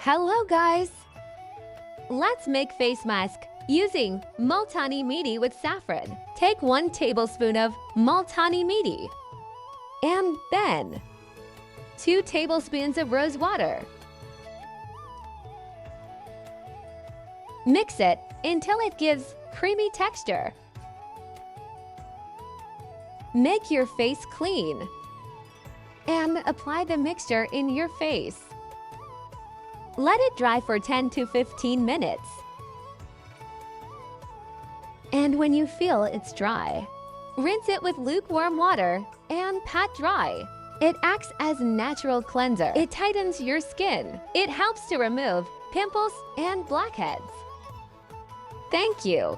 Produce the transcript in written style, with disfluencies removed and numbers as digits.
Hello guys! Let's make face mask using Multani Mitti with saffron. Take 1 tablespoon of Multani Mitti and then 2 tablespoons of rose water. Mix it until it gives creamy texture. Make your face clean and apply the mixture in your face. Let it dry for 10 to 15 minutes. And when you feel it's dry, rinse it with lukewarm water and pat dry. It acts as a natural cleanser. It tightens your skin. It helps to remove pimples and blackheads. Thank you.